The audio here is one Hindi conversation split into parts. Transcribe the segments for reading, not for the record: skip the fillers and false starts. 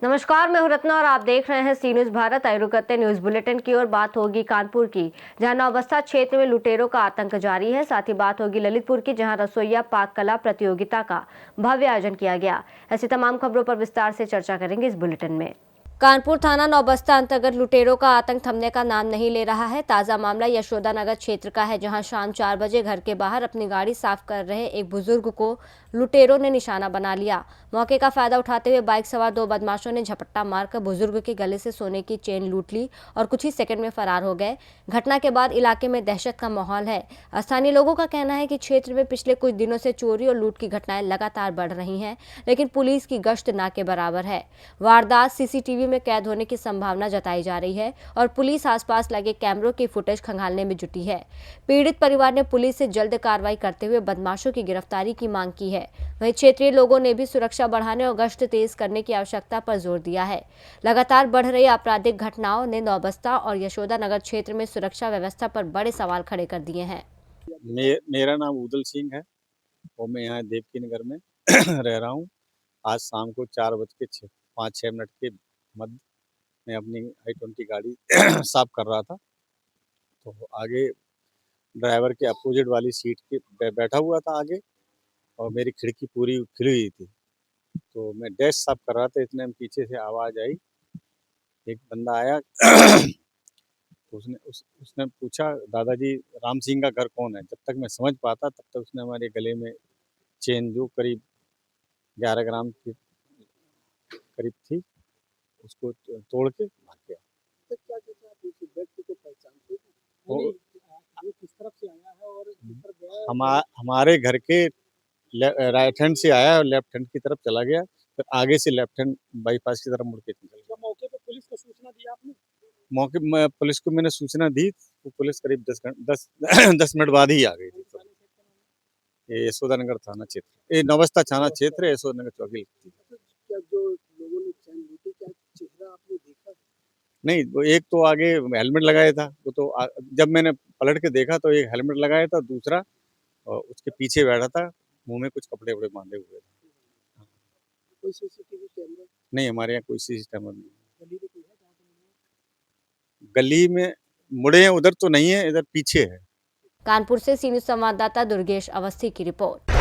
नमस्कार, मैं हूं रत्ना और आप देख रहे हैं सी न्यूज भारत। आइए करते न्यूज बुलेटिन की और बात होगी कानपुर की, जहां नौबस्ता क्षेत्र में लुटेरों का आतंक जारी है। साथ ही बात होगी ललितपुर की, जहां रसोइया पाक कला प्रतियोगिता का भव्य आयोजन किया गया। ऐसी तमाम खबरों पर विस्तार से चर्चा करेंगे इस बुलेटिन में। कानपुर थाना नौबस्ता अंतर्गत लुटेरों का आतंक थमने का नाम नहीं ले रहा है। ताजा मामला यशोदा नगर क्षेत्र का है, जहां शाम 4 बजे घर के बाहर अपनी गाड़ी साफ कर रहे एक बुजुर्ग को लुटेरों ने निशाना बना लिया। मौके का फायदा उठाते हुए बाइक सवार 2 बदमाशों ने झपट्टा मारकर बुजुर्ग के गले से सोने की चेन लूट ली और कुछ ही सेकंड में फरार हो गए। घटना के बाद इलाके में दहशत का माहौल है। स्थानीय लोगों का कहना है कि क्षेत्र में पिछले कुछ दिनों से चोरी और लूट की घटनाएं लगातार बढ़ रही हैं, लेकिन पुलिस की गश्त ना के बराबर है। वारदात सीसीटीवी में कैद होने की संभावना जताई जा रही है और पुलिस आसपास लगे कैमरों की फुटेज खंगालने में जुटी है। पीड़ित परिवार ने पुलिस से जल्द कार्रवाई करते हुए बदमाशों की गिरफ्तारी की मांग की है। वहीं क्षेत्रीय लोगों ने भी सुरक्षा बढ़ाने और गश्त तेज करने की आवश्यकता पर जोर दिया है। लगातार बढ़ रही आपराधिक घटनाओं ने नौबस्ता और यशोदा नगर क्षेत्र में सुरक्षा व्यवस्था पर बड़े सवाल खड़े कर दिए हैं। मेरा नाम उदल सिंह है और मैं यहाँ देवकी नगर में रह रहा हूँ। आज शाम को 4:05-6 के मध्य मैं अपनी i20 गाड़ी साफ कर रहा था, तो आगे ड्राइवर के अपोजिट वाली सीट पे बैठा हुआ था आगे, और मेरी खिड़की पूरी खुली हुई थी। तो मैं डैश साफ कर रहा था, इतने में पीछे से आवाज़ आई, एक बंदा आया तो उसने पूछा, दादाजी राम सिंह का घर कौन है? जब तक मैं समझ पाता तब तक उसने हमारे गले में चेन, जो करीब 11 ग्राम की करीब थी, उसको तोड़ के भाग गया। तो क्या कहते हैं, आप उस व्यक्ति को पहचानते हैं? वो वो किस तरफ से आया है और किस तरफ गया? हमारे घर के राइट हैंड से आया और लेफ्ट हैंड की तरफ चला गया, फिर आगे से लेफ्ट हैंड बाईपास की तरफ मुड़ के निकल गया। मौके पे पुलिस को सूचना दी आपने? मौके में पुलिस को मैंने सूचना दी, तो पुलिस करीब 10 मिनट बाद ही आ गई थी। ये यशोदा नगर थाना क्षेत्र, ये नौबस्ता थाना क्षेत्र है, यशोदा नगर चौकी लगती है। क्या जो लोगों ने चैन लूटी, क्या चेहरा आपने देखा? नहीं, वो एक तो आगे हेलमेट लगाया था, वो तो जब मैंने पलट के देखा तो एक हेलमेट लगाया था, दूसरा उसके पीछे बैठा था, मुंह में कुछ कपड़े वपड़े बांधे हुए थे। कोई सीसीटीवी कैमरा? नहीं, हमारे यहाँ कोई सिस्टम नहीं। गली में कोई है जहाँ पे? गली में मुड़े हैं उधर तो नहीं है, इधर पीछे है। कानपुर से सी न्यूज संवाददाता दुर्गेश अवस्थी की report.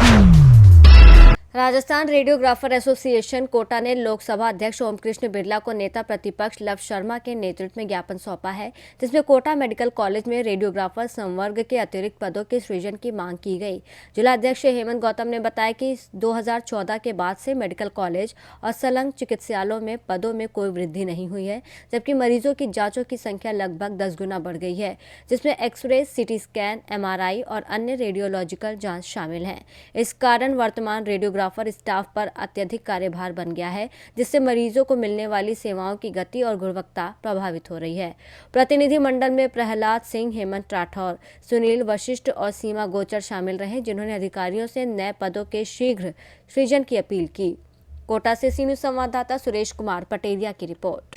Rajasthan radiographer association Kota ने लोकसभा अध्यक्ष ओम कृष्ण बिरला को नेता प्रतिपक्ष लव शर्मा के नेतृत्व में ज्ञापन सौंपा है, जिसमें कोटा मेडिकल कॉलेज में रेडियोग्राफर संवर्ग के अतिरिक्त पदों के सृजन की मांग की गई। जिला अध्यक्ष हेमंत गौतम ने बताया कि 2014 के बाद से मेडिकल कॉलेज और संलग्न चिकित्सालयों में पदों में कोई वृद्धि नहीं हुई है, जबकि मरीजों की जाँचों की संख्या लगभग 10 गुना बढ़ गई है, जिसमें एक्सरे, सिटी स्कैन, MRI और अन्य रेडियोलॉजिकल जाँच शामिल है। इस कारण वर्तमान रेडियोग्राफर स्टाफ पर अत्यधिक कार्यभार बन गया है, जिससे मरीजों को मिलने वाली सेवाओं की गति और गुणवत्ता प्रभावित हो रही है। प्रतिनिधि मंडल में प्रहलाद सिंह, हेमंत राठौर, सुनील वशिष्ठ और सीमा गोचर शामिल रहे, जिन्होंने अधिकारियों से नए पदों के शीघ्र सृजन की अपील की। कोटा से सी न्यूज संवाददाता सुरेश कुमार पटेरिया की रिपोर्ट।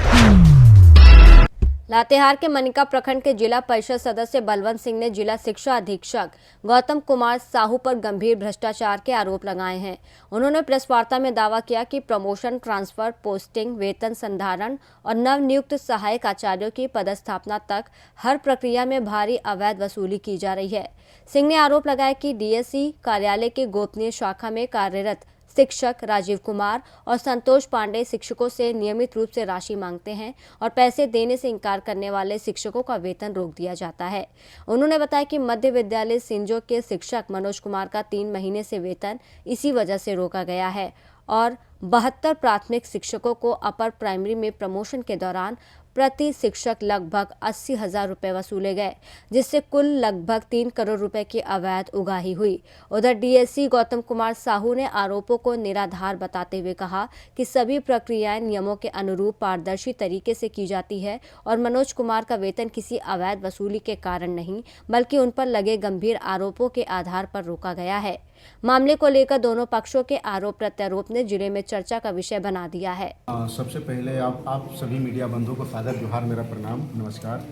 लातेहार के मनिका प्रखंड के जिला परिषद सदस्य बलवंत सिंह ने जिला शिक्षा अधीक्षक गौतम कुमार साहू पर गंभीर भ्रष्टाचार के आरोप लगाए हैं। उन्होंने प्रेस वार्ता में दावा किया कि प्रमोशन, ट्रांसफर, पोस्टिंग, वेतन संधारण और नवनियुक्त सहायक आचार्यों की पदस्थापना तक हर प्रक्रिया में भारी अवैध वसूली की जा रही है। सिंह ने आरोप लगाया कि DSE कार्यालय के गोपनीय शाखा में कार्यरत शिक्षक राजीव कुमार और संतोष पांडे शिक्षकों से नियमित रूप से राशि मांगते हैं और पैसे देने से इनकार करने वाले शिक्षकों का वेतन रोक दिया जाता है। उन्होंने बताया कि मध्य विद्यालय सिंजो के शिक्षक मनोज कुमार का 3 महीने से वेतन इसी वजह से रोका गया है और 72 प्राथमिक शिक्षकों को अपर प्राइमरी में प्रमोशन के दौरान प्रति शिक्षक लगभग 80,000 रुपये वसूले गए, जिससे कुल लगभग 3 करोड़ रुपए की अवैध उगाही हुई। उधर DSE गौतम कुमार साहू ने आरोपों को निराधार बताते हुए कहा कि सभी प्रक्रियाएं नियमों के अनुरूप पारदर्शी तरीके से की जाती है और मनोज कुमार का वेतन किसी अवैध वसूली के कारण नहीं, बल्कि उन पर लगे गंभीर आरोपों के आधार पर रोका गया है। मामले को लेकर दोनों पक्षों के आरोप प्रत्यारोप ने जिले में चर्चा का विषय बना दिया है। सबसे पहले आप सभी मीडिया बंधुओं को सादर जोहार, मेरा प्रणाम, नमस्कार।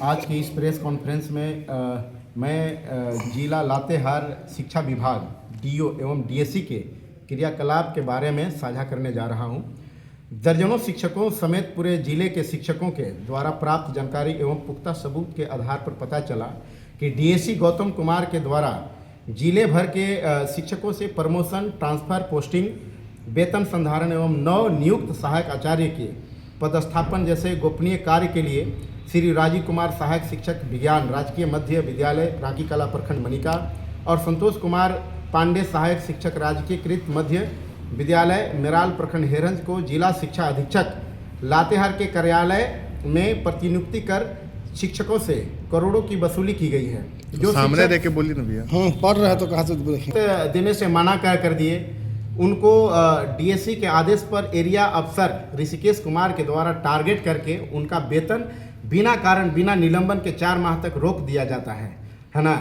आज की इस प्रेस कॉन्फ्रेंस में मैं जिला लातेहार शिक्षा विभाग डीओ एवं डीएससी के क्रियाकलाप के बारे में साझा करने जा रहा हूं। दर्जनों शिक्षकों समेत पूरे जिले के शिक्षकों के द्वारा प्राप्त जानकारी एवं पुख्ता सबूत के आधार पर पता चला कि डीएससी गौतम कुमार के द्वारा जिले भर के शिक्षकों से प्रमोशन, ट्रांसफ़र, पोस्टिंग, वेतन संधारण एवं नव नियुक्त सहायक आचार्य के पदस्थापन जैसे गोपनीय कार्य के लिए श्री राजीव कुमार सहायक शिक्षक विज्ञान राजकीय मध्य विद्यालय रांकी कला प्रखंड मनिका और संतोष कुमार पांडे सहायक शिक्षक राजकीय कृत मध्य विद्यालय मेराल प्रखंड हेरंज को जिला शिक्षा अधीक्षक लातेहार के कार्यालय में प्रतिनियुक्ति कर शिक्षकों से करोड़ों की वसूली की गई है। जो सामने देख के बोलिए ना भैया। हाँ, पढ़ रहे तो कहाँ से बोले? देने से मना कर दिए। उनको डीएससी के आदेश पर एरिया अफसर ऋषिकेश कुमार के द्वारा टारगेट करके उनका वेतन बिना कारण, बिना निलंबन के 4 माह तक रोक दिया जाता है ना।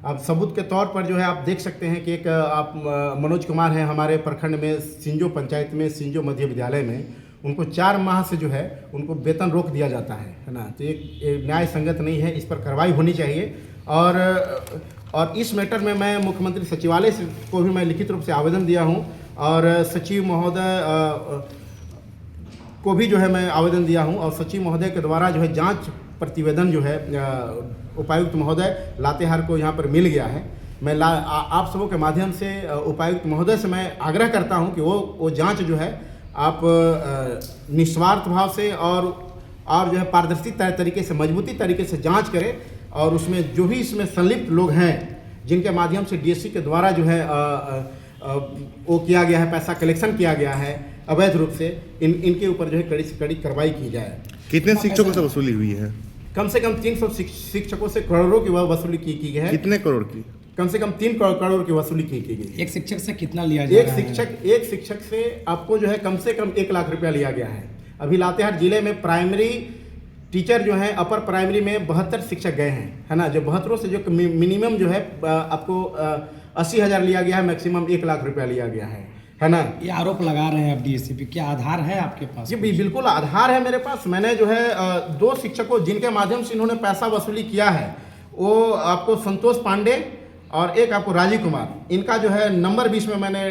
अब सबूत के तौर पर जो है आप देख सकते हैं कि एक आप मनोज कुमार हैं हमारे प्रखंड में सिंजो पंचायत में सिंजो मध्य विद्यालय में, उनको 4 माह से जो है उनको वेतन रोक दिया जाता है ना। तो एक न्याय संगत नहीं है, इस पर कार्रवाई होनी चाहिए। और इस मैटर में मैं मुख्यमंत्री सचिवालय को भी मैं लिखित रूप से आवेदन दिया हूं और सचिव महोदय को भी जो है मैं आवेदन दिया हूं और सचिव महोदय के द्वारा जो है जांच प्रतिवेदन जो है उपायुक्त महोदय लातेहार को यहां पर मिल गया है। मैं आप सबों के माध्यम से उपायुक्त महोदय से मैं आग्रह करता हूं कि वो जांच जो है आप निस्वार्थ भाव से और जो है पारदर्शी तरीके से, मजबूती तरीके से जांच करें और उसमें जो भी इसमें संलिप्त लोग हैं जिनके माध्यम से डीएससी के द्वारा जो है वो किया गया है, पैसा कलेक्शन किया गया है अवैध रूप से, इनके ऊपर जो है कड़ी से कड़ी कार्रवाई की जाए। कितने शिक्षकों से वसूली हुई है? कम से कम 300 शिक्षकों से करोड़ों की वसूली की गई है। कितने करोड़ की? कम से कम 3 करोड़ की वसूली की गई। एक शिक्षक से कितना लिया जाए? एक शिक्षक से आपको जो है कम से कम 1 लाख रुपया लिया गया है। अभी लातेहार जिले में प्राइमरी टीचर जो है अपर प्राइमरी में 72 शिक्षक गए हैं, है ना। जो 72 से जो मिनिमम जो है आपको 80,000 लिया गया है, मैक्सिमम 1 लाख रुपया लिया गया है ना। ये आरोप लगा रहे हैं आप डीएससी पे, क्या आधार है आपके पास? जी बिल्कुल आधार है मेरे पास। मैंने जो है 2 शिक्षकों जिनके माध्यम से इन्होंने पैसा वसूली किया है, वो आपको संतोष पांडे और एक आपको राजीव कुमार, इनका जो है नंबर भी इसमें मैंने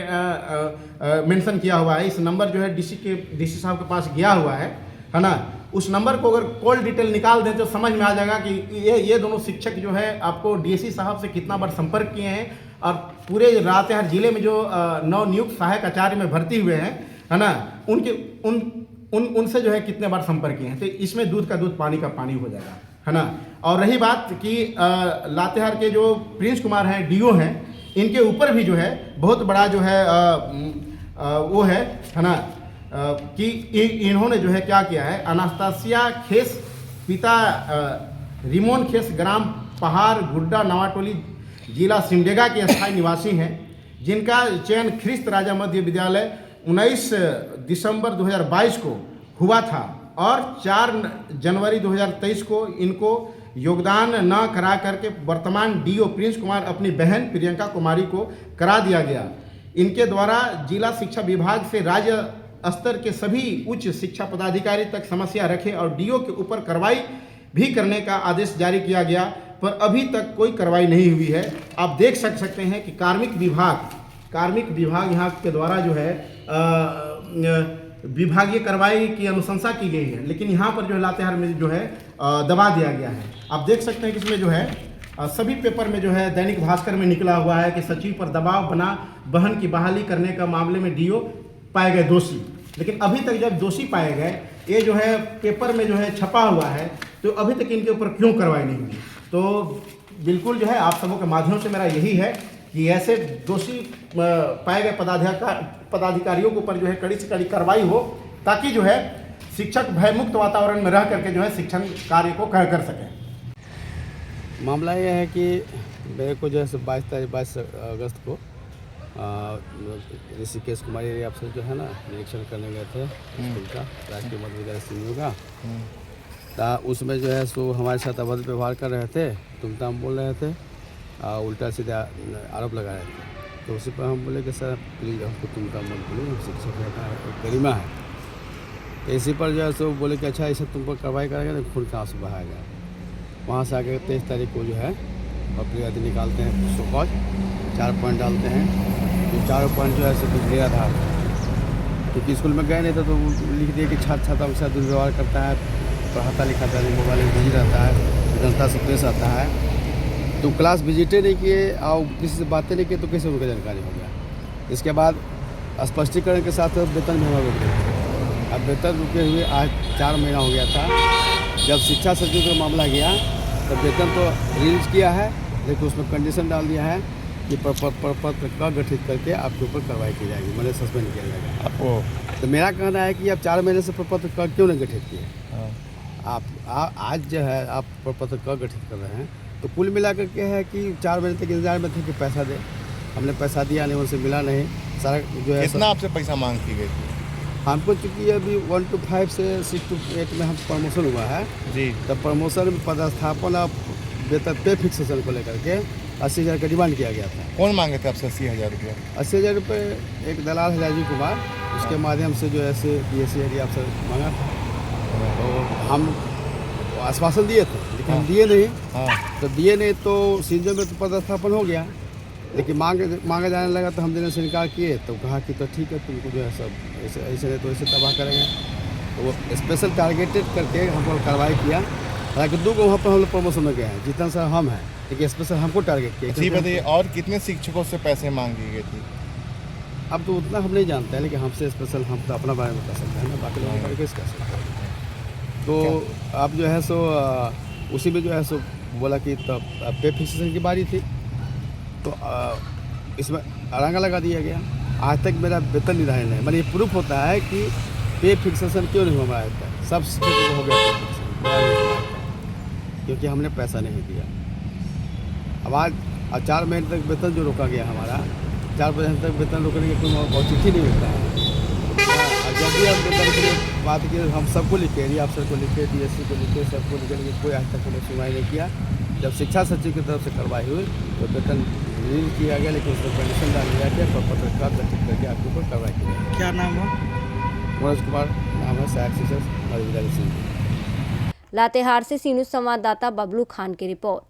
मेंशन किया हुआ है। इस नंबर जो है डीसी साहब के पास गया हुआ है ना। उस नंबर को अगर कॉल डिटेल निकाल दें तो समझ में आ जाएगा कि ये दोनों शिक्षक जो है आपको डीएससी साहब से कितना बार संपर्क किए हैं और पूरे लातेहार जिले में जो नव नियुक्त सहायक आचार्य में भर्ती हुए हैं, है ना, उनसे जो है कितने बार संपर्क किए हैं। तो इसमें दूध का दूध, पानी का पानी हो जाएगा, है ना। और रही बात कि लातेहार के जो प्रिंस कुमार हैं, डीओ हैं, इनके ऊपर भी जो है बहुत बड़ा जो है वो है ना कि इन्होंने जो है क्या किया है, अनास्तासिया खेस पिता रिमोन खेस ग्राम पहाड़ गुड्डा नवाटोली जिला सिमडेगा के स्थायी निवासी हैं, जिनका चयन ख्रिस्त राजा मध्य विद्यालय 19 दिसंबर 2022 को हुआ था और 4 जनवरी 2023 को इनको योगदान न करा करके वर्तमान डीओ प्रिंस कुमार अपनी बहन प्रियंका कुमारी को करा दिया गया। इनके द्वारा जिला शिक्षा विभाग से राज्य स्तर के सभी उच्च शिक्षा पदाधिकारी तक समस्या रखे और डीओ के ऊपर कार्रवाई भी करने का आदेश जारी किया गया, पर अभी तक कोई कार्रवाई नहीं हुई है। आप देख सकते हैं कि कार्मिक विभाग यहाँ के द्वारा जो है विभागीय कार्रवाई की अनुशंसा की गई है, लेकिन यहाँ पर जो है लातेहार में जो है दबा दिया गया है। आप देख सकते हैं कि इसमें जो है सभी पेपर में जो है दैनिक भास्कर में निकला हुआ है कि सचिव पर दबाव बना बहन की बहाली करने का मामले में डीओ पाए गए दोषी, लेकिन अभी तक जब दोषी पाए गए, ये जो है पेपर में जो है छपा हुआ है, तो अभी तक इनके ऊपर क्यों कार्रवाई नहीं हुई। तो बिल्कुल जो है आप सबों के माध्यम से मेरा यही है कि ऐसे दोषी पाए गए पदाधिकारियों के ऊपर जो है कड़ी से कड़ी कार्रवाई हो, ताकि जो है शिक्षक भयमुक्त वातावरण में रह करके जो है शिक्षण कार्य को कर सकें। मामला यह है कि मेरे को जो है 22 अगस्त को ऋषिकेश कुमार एरिया अफसर जो है ना निरीक्षण करने गए थे स्कूल का, राजकीय मध्य विद्यालय सिंजो का। तो उसमें जो है सो हमारे साथ अवैध व्यवहार कर रहे थे, तुमताम बोल रहे थे, उल्टा सीधा आरोप लगा रहे थे। तो उसी पर हम बोले कि सर प्लीज़ हमको तुमताम मत बोलिए, हम शिक्षक है, गरिमा है। इसी पर जो है सो बोले कि अच्छा ऐसे तुम पर कार्रवाई करेंगे तो खून कहाँ से बहाएगा। वहाँ से आके 23 तारीख को जो है और फिर निकालते हैं सुकॉज 4 पॉइंट डालते हैं। तो 4 पॉइंट जो है सो निराधार, क्योंकि स्कूल में गए नहीं थे तो लिख दिए कि छात्र छात्राओं के साथ दुर्व्यवहार करता है, पढ़ाता लिखाता नहीं, मोबाइल में बिजी रहता है, जनता से पेश आता है। तो क्लास विजिटे नहीं किए और किसी से बातें नहीं की तो कैसे उनका जानकारी हो गया। इसके बाद स्पष्टीकरण के साथ वेतन भी हमारा रोक दिया। अब वेतन रुके हुए आज 4 महीना हो गया था। जब शिक्षा सचिव का मामला गया तो वेतन तो रिलीज किया है, लेकिन उसमें कंडीशन डाल दिया है कि प्रपत्र का गठित करके आपके ऊपर कार्रवाई की जाएगी, मतलब सस्पेंड किया जाएगा। तो मेरा कहना है कि आप 4 महीने से प्रपत्र का क्यों नहीं गठित किए? आप आज जो है आप प्रपत्र का गठित कर रहे हैं, तो कुल मिलाकर के है कि 4 महीने तक इंतजार में थे कि पैसा दे। हमने पैसा दिया नहीं, उनसे मिला नहीं। सारा जो है कितना आपसे पैसा मांग की गई थी? हमको चूँकि अभी 1 to 5 से 6 to 8 में हम प्रमोशन हुआ है जी। तब प्रमोशन में पदस्थापन और वेतन पे फिक्सेशन को लेकर के 80,000 का डिमांड किया गया था। कौन मांगे थे आपसे 80,000 रुपया? 80,000 रुपये एक दलाल है राजीव कुमार, उसके माध्यम से जो है से BSc एरिया अफसर मांगा था। तो हम आश्वासन दिए थे, लेकिन हम दिए नहीं। हाँ। तो दिए नहीं तो सीजन में तो पदस्थापन हो गया, लेकिन मांगा जाने लगा तो हम देने से इनकार किए। तो कहा कि तो ठीक है, तुमको जो है सब ऐसे ऐसे नहीं तो ऐसे तबाह करेंगे। तो वो स्पेशल टारगेटेड करके हमको कार्रवाई किया। हालांकि 2 वहाँ पर हम लोग प्रमोशन में गए हैं, जितना सर हम हैं, लेकिन स्पेशल हमको टारगेट किया। जी बताइए, और कितने शिक्षकों से पैसे मांगी गई थी? अब तो उतना हम नहीं जानते हैं, लेकिन हमसे स्पेशल हम तो अपना बारे में कर सकते हैं ना, बाकी लोगों का कैसे कर सकते हैं। तो अब जो है सो उसी में जो है सो बोला कि तब पे फिक्सेशन की बारी थी, तो इसमें अड़ंगा लगा दिया गया। आज तक मेरा वेतन निर्धारण है, मतलब ये प्रूफ होता है कि पे फिक्सेशन क्यों नहीं हुआ आज तक। सब शिक्षकों को हो गया पे फिक्सेशन, मेरा नहीं हुआ आज तक, क्योंकि हमने पैसा नहीं दिया। अब आज 4 महीने तक वेतन जो रोका गया हमारा, 4 महीने तक वेतन रोकने की कोई औचित्य नहीं मिलता है। जब भी हम वेतन की बात की हम सबको लिखे, एरिया अफसर को लिखे, DSC को लिखे, सबको लिखे, लेकिन कोई आज तक उन्हें सुनवाई नहीं किया। जब शिक्षा सचिव की तरफ से कार्रवाई हुई तो वेतन रिलीज किया गया, लेकिन उसमें कंडीशन डाल दिया गया प्रपत्र का गठित करके आपके ऊपर कार्रवाई की जाएगी। क्या नाम है? मनोज कुमार नाम है, सहायक शिक्षक मधुविद्यालय सिंह। लातेहार से सीनू संवाददाता बबलू खान की रिपोर्ट।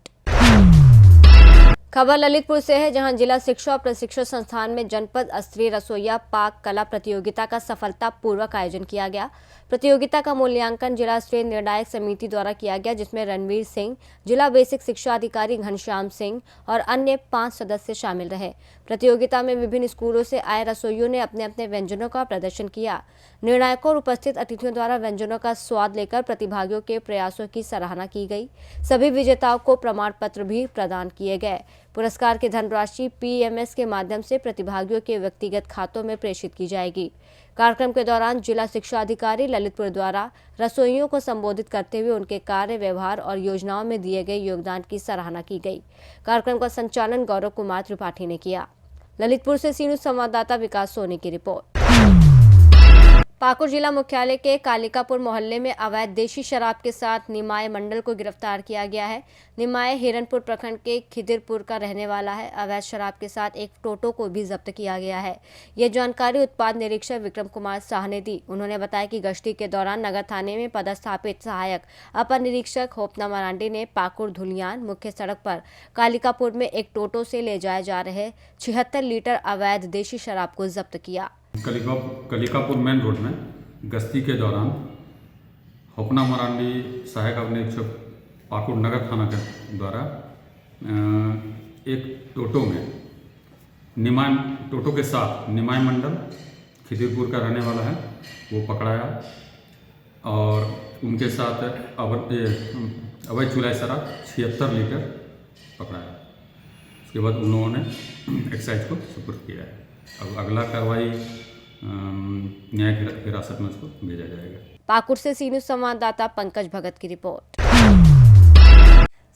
खबर ललितपुर से है, जहां जिला शिक्षा और प्रशिक्षण संस्थान में जनपद स्तरीय रसोईया पाक कला प्रतियोगिता का सफलतापूर्वक आयोजन किया गया। प्रतियोगिता का मूल्यांकन जिला स्तरीय निर्णायक समिति द्वारा किया गया, जिसमें रणवीर सिंह, जिला बेसिक शिक्षा अधिकारी घनश्याम सिंह और अन्य 5 सदस्य शामिल रहे। प्रतियोगिता में विभिन्न स्कूलों से आए रसोइयों ने अपने अपने व्यंजनों का प्रदर्शन किया। निर्णायकों और उपस्थित अतिथियों द्वारा व्यंजनों का स्वाद लेकर प्रतिभागियों के प्रयासों की सराहना की गई। सभी विजेताओं को प्रमाण पत्र भी प्रदान किए गए। पुरस्कार की धनराशि PMS के माध्यम से प्रतिभागियों के व्यक्तिगत खातों में प्रेषित की जाएगी। कार्यक्रम के दौरान जिला शिक्षा अधिकारी ललितपुर द्वारा रसोइयों को संबोधित करते हुए उनके कार्य, व्यवहार और योजनाओं में दिए गए योगदान की सराहना की गई। कार्यक्रम का संचालन गौरव कुमार त्रिपाठी ने किया। ललितपुर से सीनू संवाददाता विकास सोनी की रिपोर्ट। पाकुड़ जिला मुख्यालय के कालिकापुर मोहल्ले में अवैध देशी शराब के साथ निमाय मंडल को गिरफ्तार किया गया है। निमाय हिरनपुर प्रखंड के खिदिरपुर का रहने वाला है। अवैध शराब के साथ एक टोटो को भी जब्त किया गया है। ये जानकारी उत्पाद निरीक्षक विक्रम कुमार शाह ने दी। उन्होंने बताया कि गश्ती के दौरान नगर थाने में पदस्थापित सहायक अपर निरीक्षक होपना मरांडी ने पाकुड़ धुलियान मुख्य सड़क पर कालिकापुर में एक टोटो से ले जाए जा रहे 76 लीटर अवैध देशी शराब को जब्त किया। कलिकापुर मेन रोड में गश्ती के दौरान होपना मरांडी सहायक अवर निरीक्षक पाकुड़ नगर थाना के द्वारा एक टोटो में टोटो के साथ निमाय मंडल खिदिरपुर का रहने वाला है वो पकड़ाया और उनके साथ अवैध चुलाई शराब 76 लीटर पकड़ाया। उसके बाद उन लोगों ने एक्साइज को सुपुर्द किया है। अब अगला कार्रवाई न्यायिक हिरासत में उसको भेजा जाएगा। पाकुड़ से सीनू संवाददाता पंकज भगत की रिपोर्ट।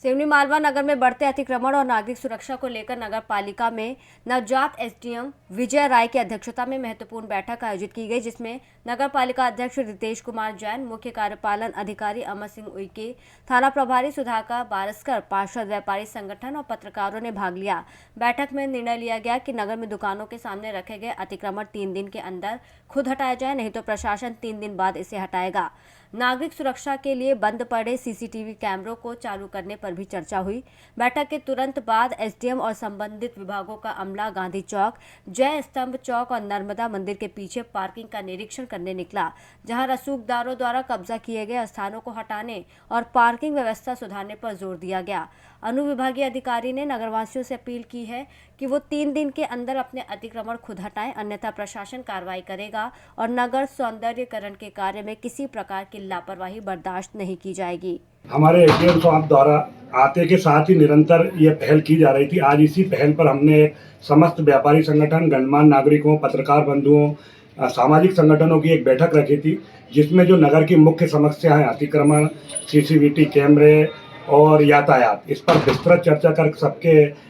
सिवनी मालवा नगर में बढ़ते अतिक्रमण और नागरिक सुरक्षा को लेकर नगर पालिका में नवजात SDM विजय राय की अध्यक्षता में महत्वपूर्ण बैठक आयोजित की गई, जिसमें नगर पालिका अध्यक्ष रितेश कुमार जैन, मुख्य कार्यपालन अधिकारी अमर सिंह उइके, थाना प्रभारी सुधाकर बारस्कर, पार्षद, व्यापारी संगठन और पत्रकारों ने भाग लिया। बैठक में निर्णय लिया गया कि नगर में दुकानों के सामने रखे गए अतिक्रमण 3 दिन के अंदर खुद हटाया जाए, नहीं तो प्रशासन 3 दिन बाद इसे हटाएगा। नागरिक सुरक्षा के लिए बंद पड़े सीसीटीवी कैमरों को चालू करने पर भी चर्चा हुई। बैठक के तुरंत बाद एसडीएम और संबंधित विभागों का अमला गांधी चौक, जय स्तंभ चौक और नर्मदा मंदिर के पीछे पार्किंग का निरीक्षण करने निकला, जहां रसूखदारों द्वारा कब्जा किए गए स्थानों को हटाने और पार्किंग व्यवस्था सुधारने पर जोर दिया गया। अनुविभागीय अधिकारी ने नगरवासियों से अपील की है कि वो 3 दिन के अंदर अपने अतिक्रमण खुद हटाएं, अन्यथा प्रशासन कार्रवाई करेगा और नगर सौंदर्यीकरण के कार्य में किसी प्रकार की लापरवाही बर्दाश्त नहीं की जाएगी। हमारे एसडीएम साहब द्वारा आते के साथ ही निरंतर ये पहल की जा रही थी। आज इसी पहल पर हमने समस्त व्यापारी संगठन, गणमान्य नागरिकों, पत्रकार बंधुओं, सामाजिक संगठनों की एक बैठक रखी थी, जिसमें जो नगर की मुख्य समस्या है अतिक्रमण, सीसीटीवी कैमरे और यातायात, इस पर विस्तृत चर्चा कर सबके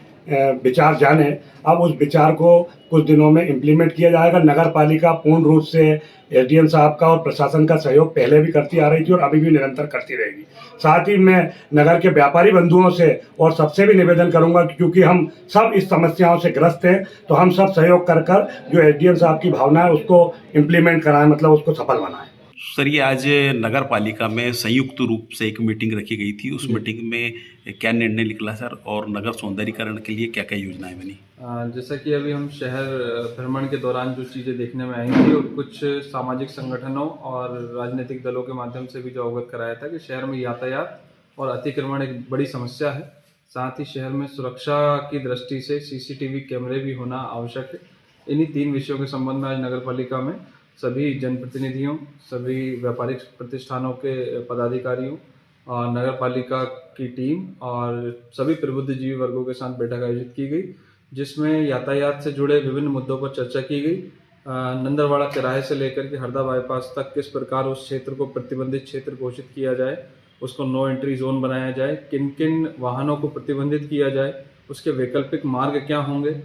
विचार जाने। अब उस विचार को कुछ दिनों में इम्प्लीमेंट किया जाएगा। नगर पालिका पूर्ण रूप से एसडीएम साहब का और प्रशासन का सहयोग पहले भी करती आ रही थी और अभी भी निरंतर करती रहेगी। साथ ही मैं नगर के व्यापारी बंधुओं से और सबसे भी निवेदन करूंगा कि क्योंकि हम सब इस समस्याओं से ग्रस्त हैं, तो हम सब सहयोग कर जो एसडीएम साहब की भावना है उसको इम्प्लीमेंट कराएं, मतलब उसको सफल बनाएं। सर, ये आज नगर पालिका में संयुक्त रूप से एक मीटिंग रखी गई थी। उस मीटिंग में क्या निर्णय निकला सर, और नगर सौंदर्यीकरण के लिए क्या क्या योजनाएं बनी? जैसा कि अभी हम शहर भ्रमण के दौरान जो चीज़ें देखने में आई थी और कुछ सामाजिक संगठनों और राजनीतिक दलों के माध्यम से भी जो अवगत कराया था कि शहर में यातायात और अतिक्रमण एक बड़ी समस्या है। साथ ही शहर में सुरक्षा की दृष्टि से सीसीटीवी कैमरे भी होना आवश्यक है। इन्हीं 3 विषयों के संबंध में आज नगर पालिका में सभी जनप्रतिनिधियों, सभी व्यापारिक प्रतिष्ठानों के पदाधिकारियों और नगर पालिका की टीम और सभी प्रबुद्धजीवी वर्गों के साथ बैठक आयोजित की गई, जिसमें यातायात से जुड़े विभिन्न मुद्दों पर चर्चा की गई। नंदरवाड़ा चौराहे से लेकर के हरदा बाईपास तक किस प्रकार उस क्षेत्र को प्रतिबंधित क्षेत्र घोषित किया जाए, उसको नो एंट्री जोन बनाया जाए, किन किन वाहनों को प्रतिबंधित किया जाए, उसके वैकल्पिक मार्ग क्या होंगे,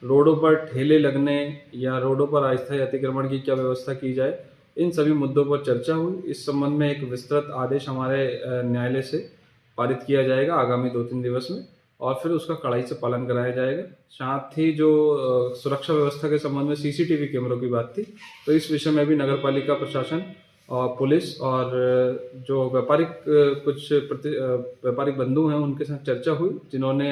रोडों पर ठेले लगने या रोडों पर अस्थायी अतिक्रमण की क्या व्यवस्था की जाए, इन सभी मुद्दों पर चर्चा हुई। इस संबंध में एक विस्तृत आदेश हमारे न्यायालय से पारित किया जाएगा आगामी 2-3 दिवस में और फिर उसका कड़ाई से पालन कराया जाएगा। साथ ही जो सुरक्षा व्यवस्था के संबंध में सीसीटीवी कैमरों की बात थी, तो इस विषय में भी नगर पालिका प्रशासन और पुलिस और जो व्यापारिक बंधु हैं उनके साथ चर्चा हुई, जिन्होंने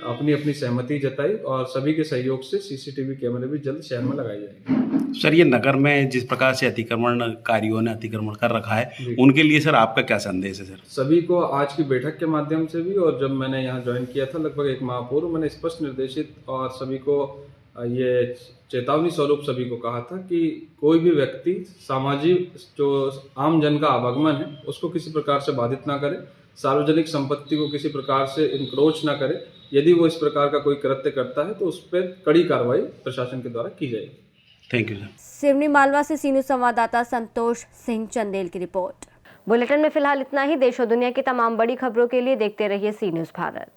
अपनी अपनी सहमति जताई और सभी के सहयोग से सीसीटीवी कैमरे भी जल्द शहर में लगाए जाएंगे। सर, ये नगर में जिस प्रकार से अतिक्रमणकारियों ने अतिक्रमण कर रखा है, उनके लिए सर आपका क्या संदेश है? सर, सभी को आज की बैठक के माध्यम से भी और जब मैंने यहाँ ज्वाइन किया था लगभग 1 माह पूर्व, मैंने स्पष्ट निर्देशित और सभी को ये चेतावनी स्वरूप सभी को कहा था कि कोई भी व्यक्ति सामाजिक जो आम जन का आवागमन है उसको किसी प्रकार से बाधित ना करे, सार्वजनिक संपत्ति को किसी प्रकार से इंक्रोच ना करे। यदि वो इस प्रकार का कोई कृत्य करता है तो उस पर कड़ी कार्रवाई प्रशासन के द्वारा की जाएगी। Thank you sir. Seoni Malwa से सी न्यूज़ संवाददाता संतोष सिंह चंदेल की रिपोर्ट। बुलेटिन में फिलहाल इतना ही। देश और दुनिया की तमाम बड़ी खबरों के लिए देखते रहिए सी न्यूज़ भारत।